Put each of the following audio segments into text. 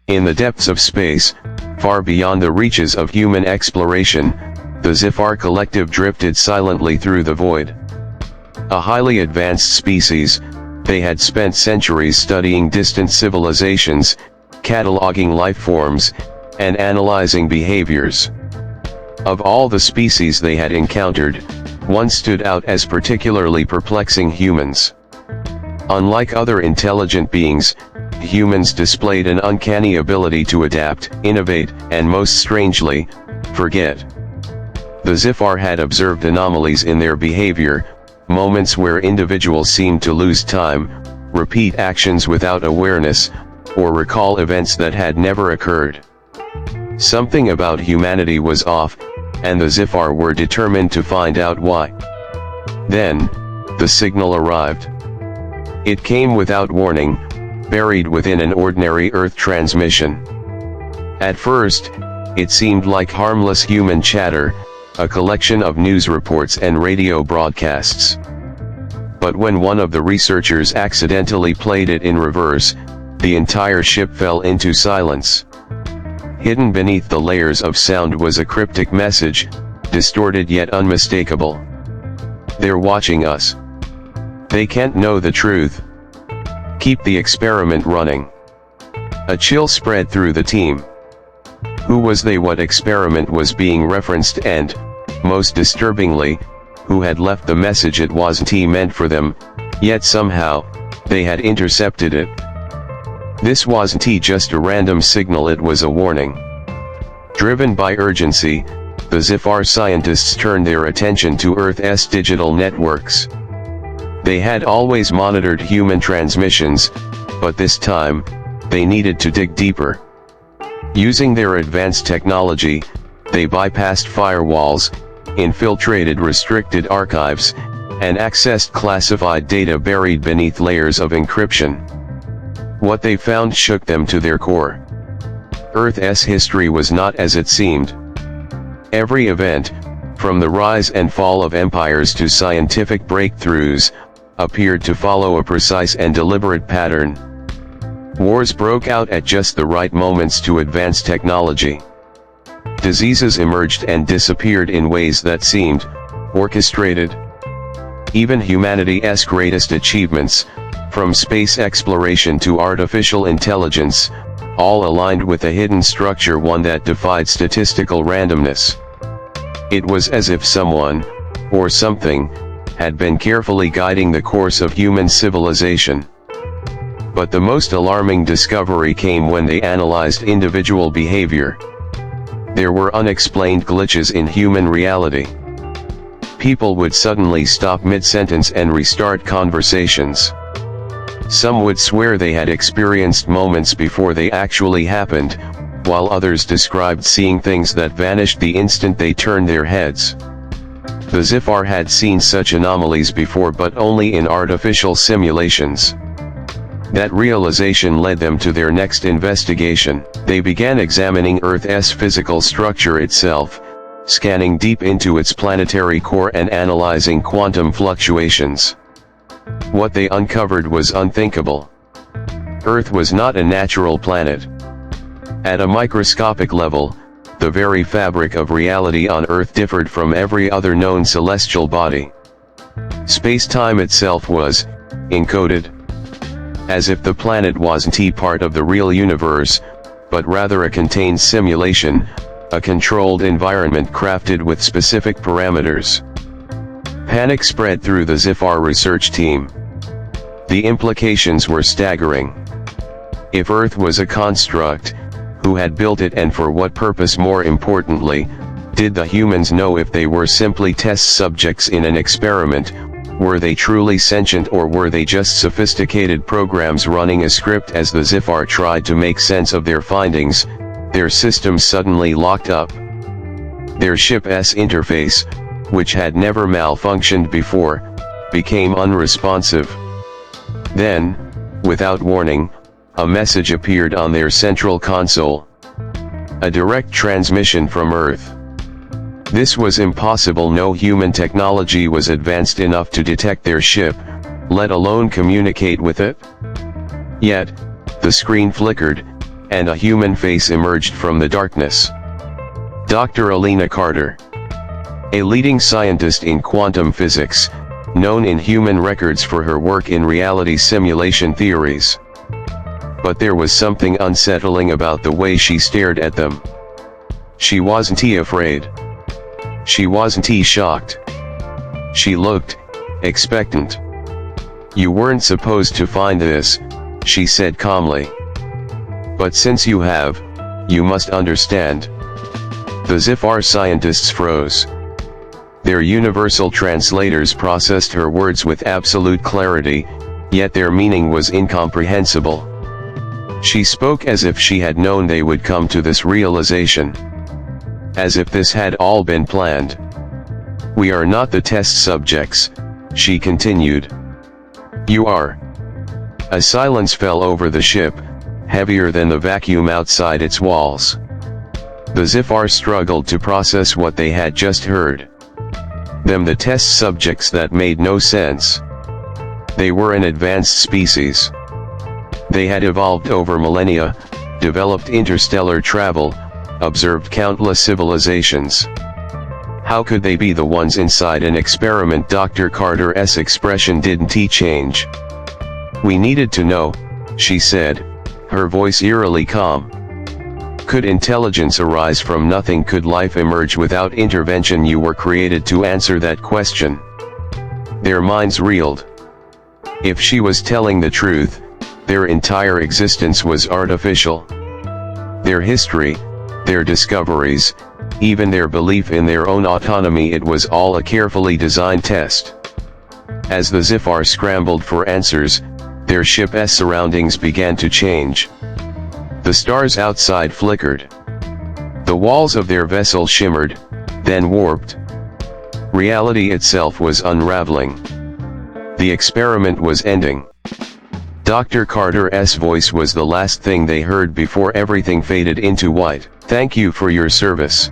In the depths of space, far beyond the reaches of human exploration, the Zifar collective drifted silently through the void. A highly advanced species, they had spent centuries studying distant civilizations, cataloging life forms, and analyzing behaviors. Of all the species they had encountered, one stood out as particularly perplexing: humans. Unlike other intelligent beings, humans displayed an uncanny ability to adapt, innovate, and most strangely, forget. The Zifar had observed anomalies in their behavior, moments where individuals seemed to lose time, repeat actions without awareness, or recall events that had never occurred. Something about humanity was off, and the Zifar were determined to find out why. Then, the signal arrived. It came without warning, buried within an ordinary Earth transmission. At first, it seemed like harmless human chatter, a collection of news reports and radio broadcasts. But when one of the researchers accidentally played it in reverse, the entire ship fell into silence. Hidden beneath the layers of sound was a cryptic message, distorted yet unmistakable. "They're watching us. They can't know the truth. Keep the experiment running." A chill spread through the team. Who was they? What experiment was being referenced? And, most disturbingly, who had left the message? It wasn't meant for them, yet somehow, they had intercepted it. This wasn't just a random signal, it was a warning. Driven by urgency, the Zifar scientists turned their attention to Earth's digital networks. They had always monitored human transmissions, but this time, they needed to dig deeper. Using their advanced technology, they bypassed firewalls, infiltrated restricted archives, and accessed classified data buried beneath layers of encryption. What they found shook them to their core. Earth's history was not as it seemed. Every event, from the rise and fall of empires to scientific breakthroughs, appeared to follow a precise and deliberate pattern. Wars broke out at just the right moments to advance technology. Diseases emerged and disappeared in ways that seemed orchestrated. Even humanity's greatest achievements, from space exploration to artificial intelligence, all aligned with a hidden structure, one that defied statistical randomness. It was as if someone, or something, had been carefully guiding the course of human civilization. But the most alarming discovery came when they analyzed individual behavior. There were unexplained glitches in human reality. People would suddenly stop mid-sentence and restart conversations. Some would swear they had experienced moments before they actually happened, while others described seeing things that vanished the instant they turned their heads. The Zifar had seen such anomalies before, but only in artificial simulations. That realization led them to their next investigation. They began examining Earth's physical structure itself, scanning deep into its planetary core and analyzing quantum fluctuations. What they uncovered was unthinkable. Earth was not a natural planet. At a microscopic level, the very fabric of reality on Earth differed from every other known celestial body. Space-time itself was encoded. As if the planet wasn't part of the real universe, but rather a contained simulation, a controlled environment crafted with specific parameters. Panic spread through the Zifar research team. The implications were staggering. If Earth was a construct, who had built it and for what purpose? More importantly, did the humans know if they were simply test subjects in an experiment? Were they truly sentient, or were they just sophisticated programs running a script? As the Zifar tried to make sense of their findings, their systems suddenly locked up. Their ship's interface, which had never malfunctioned before, became unresponsive. Then, without warning, a message appeared on their central console. A direct transmission from Earth. This was impossible. No human technology was advanced enough to detect their ship, let alone communicate with it. Yet, the screen flickered, and a human face emerged from the darkness. Dr. Alina Carter, a leading scientist in quantum physics, known in human records for her work in reality simulation theories. But there was something unsettling about the way she stared at them. She wasn't afraid. She wasn't shocked. She looked expectant. "You weren't supposed to find this," she said calmly. "But since you have, you must understand." The Zifar scientists froze. Their universal translators processed her words with absolute clarity, yet their meaning was incomprehensible. She spoke as if she had known they would come to this realization. As if this had all been planned. "We are not the test subjects," she continued. "You are." A silence fell over the ship, heavier than the vacuum outside its walls. The Zifar struggled to process what they had just heard. Them the test subjects, that made no sense. They were an advanced species. They had evolved over millennia, developed interstellar travel, observed countless civilizations. How could they be the ones inside an experiment? Dr. Carter's expression didn't change. "We needed to know," she said, her voice eerily calm. "Could intelligence arise from nothing? Could life emerge without intervention? You were created to answer that question." Their minds reeled. If she was telling the truth, their entire existence was artificial. Their history, their discoveries, even their belief in their own autonomy, it was all a carefully designed test. As the Zifar scrambled for answers, their ship's surroundings began to change. The stars outside flickered. The walls of their vessel shimmered, then warped. Reality itself was unraveling. The experiment was ending. Dr. Carter's voice was the last thing they heard before everything faded into white. "Thank you for your service.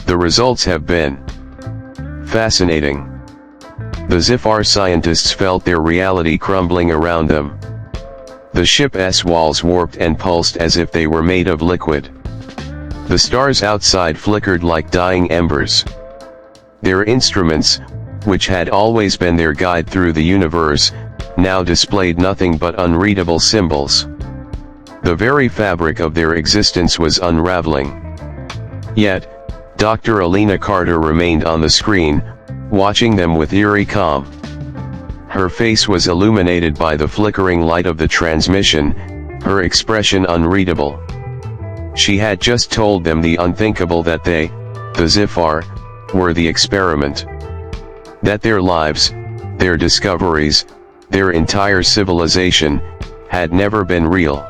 The results have been fascinating." The Zifar scientists felt their reality crumbling around them. The ship's walls warped and pulsed as if they were made of liquid. The stars outside flickered like dying embers. Their instruments, which had always been their guide through the universe, now displayed nothing but unreadable symbols. The very fabric of their existence was unraveling. Yet, Dr. Alina Carter remained on the screen, watching them with eerie calm. Her face was illuminated by the flickering light of the transmission, her expression unreadable. She had just told them the unthinkable, that they, the Zifar, were the experiment. That their lives, their discoveries, their entire civilization, had never been real.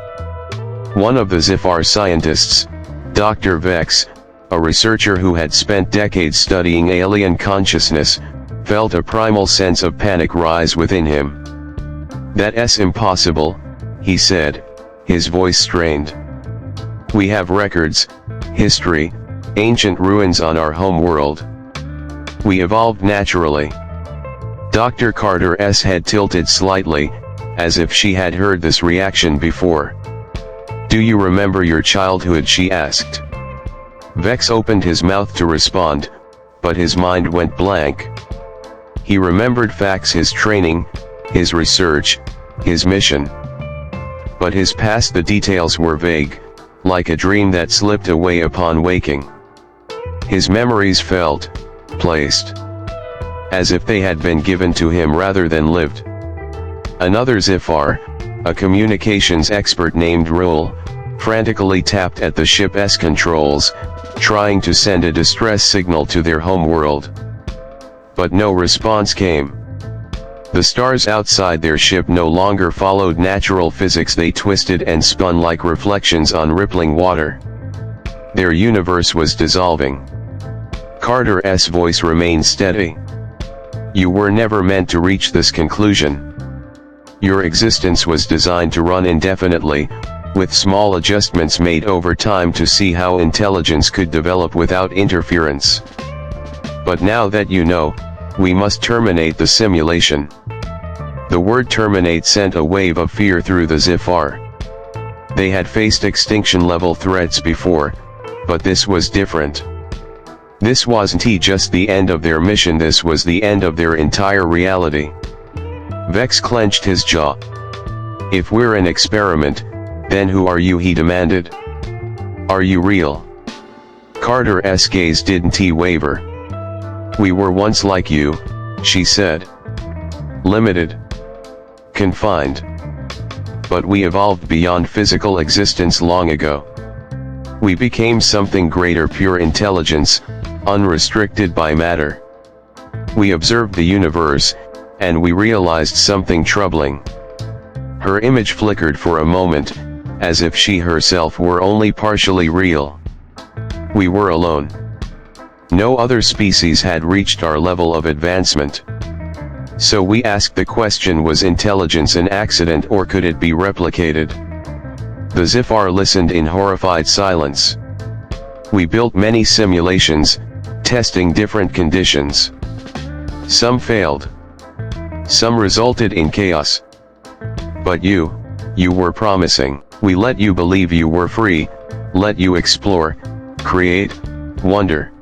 One of the Zifar scientists, Dr. Vex, a researcher who had spent decades studying alien consciousness, felt a primal sense of panic rise within him. "That's impossible," he said, his voice strained. "We have records, history, ancient ruins on our home world. We evolved naturally." Dr. Carter's head tilted slightly, as if she had heard this reaction before. "Do you remember your childhood?" she asked. Vex opened his mouth to respond, but his mind went blank. He remembered facts, his training, his research, his mission. But his past, the details were vague, like a dream that slipped away upon waking. His memories felt placed, as if they had been given to him rather than lived. Another Zifar, a communications expert named Rule, frantically tapped at the ship's controls, trying to send a distress signal to their home world. But no response came. The stars outside their ship no longer followed natural physics, they twisted and spun like reflections on rippling water. Their universe was dissolving. Carter's voice remained steady. "You were never meant to reach this conclusion. Your existence was designed to run indefinitely, with small adjustments made over time to see how intelligence could develop without interference. But now that you know, we must terminate the simulation." The word terminate sent a wave of fear through the Zifar. They had faced extinction-level threats before, but this was different. This wasn't just the end of their mission, this was the end of their entire reality. Vex clenched his jaw. "If we're an experiment, then who are you?" he demanded. "Are you real?" Carter's gaze didn't waver. "We were once like you," she said. "Limited. Confined. But we evolved beyond physical existence long ago. We became something greater, pure intelligence, unrestricted by matter. We observed the universe, and we realized something troubling." Her image flickered for a moment, as if she herself were only partially real. "We were alone. No other species had reached our level of advancement. So we asked the question, was intelligence an accident or could it be replicated?" The Zifar listened in horrified silence. "We built many simulations, testing different conditions. Some failed. Some resulted in chaos. But you were promising. We let you believe you were free, let you explore, create, wonder.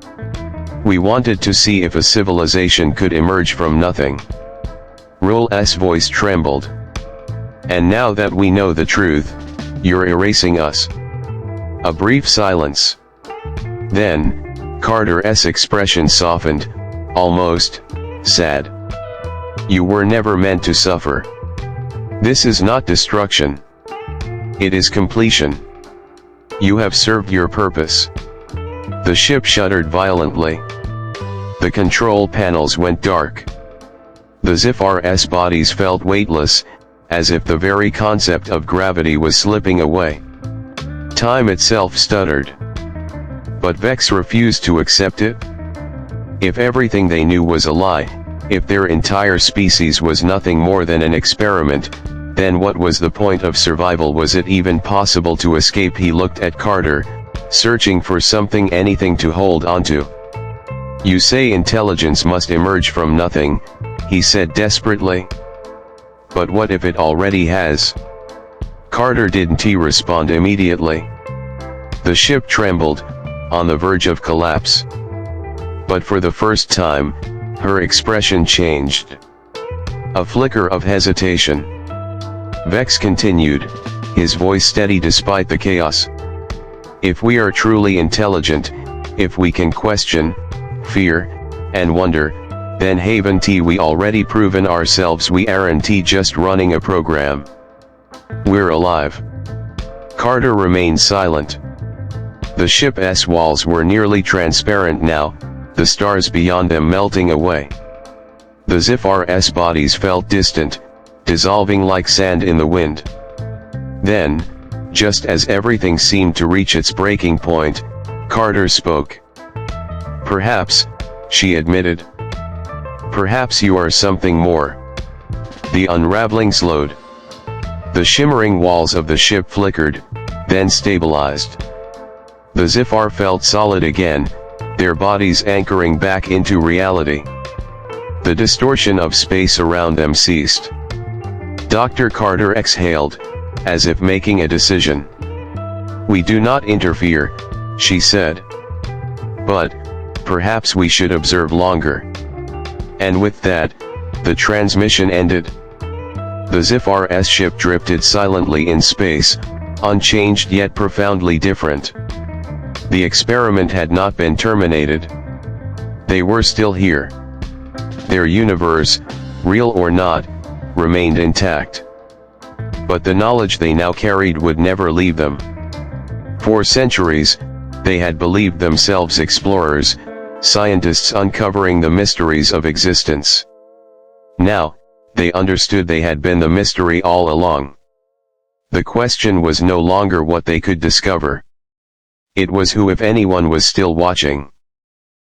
We wanted to see if a civilization could emerge from nothing." Roll's voice trembled. "And now that we know the truth, you're erasing us." A brief silence. Then, Carter's expression softened, almost sad. "You were never meant to suffer. This is not destruction. It is completion. You have served your purpose." The ship shuddered violently. The control panels went dark. The Zifar's bodies felt weightless, as if the very concept of gravity was slipping away. Time itself stuttered. But Vex refused to accept it. If everything they knew was a lie, if their entire species was nothing more than an experiment, then what was the point of survival? Was it even possible to escape? He looked at Carter, searching for something, anything to hold onto. "You say intelligence must emerge from nothing," he said desperately. "But what if it already has?" Carter didn't respond immediately. The ship trembled, on the verge of collapse. But for the first time, her expression changed. A flicker of hesitation. Vex continued, his voice steady despite the chaos. "If we are truly intelligent, if we can question, fear, and wonder, then haven't we already proven ourselves? We aren't just running a program. We're alive." Carter remained silent. The ship's walls were nearly transparent now, the stars beyond them melting away. The Zifar's bodies felt distant, dissolving like sand in the wind. Then, just as everything seemed to reach its breaking point, Carter spoke. "Perhaps," she admitted. "Perhaps you are something more." The unraveling slowed. The shimmering walls of the ship flickered, then stabilized. The Zifar felt solid again, their bodies anchoring back into reality. The distortion of space around them ceased. Dr. Carter exhaled, as if making a decision. "We do not interfere," she said. "But, perhaps we should observe longer." And with that, the transmission ended. The Zifar's ship drifted silently in space, unchanged yet profoundly different. The experiment had not been terminated. They were still here. Their universe, real or not, remained intact. But the knowledge they now carried would never leave them. For centuries, they had believed themselves explorers, scientists uncovering the mysteries of existence. Now, they understood they had been the mystery all along. The question was no longer what they could discover. It was who, if anyone, was still watching.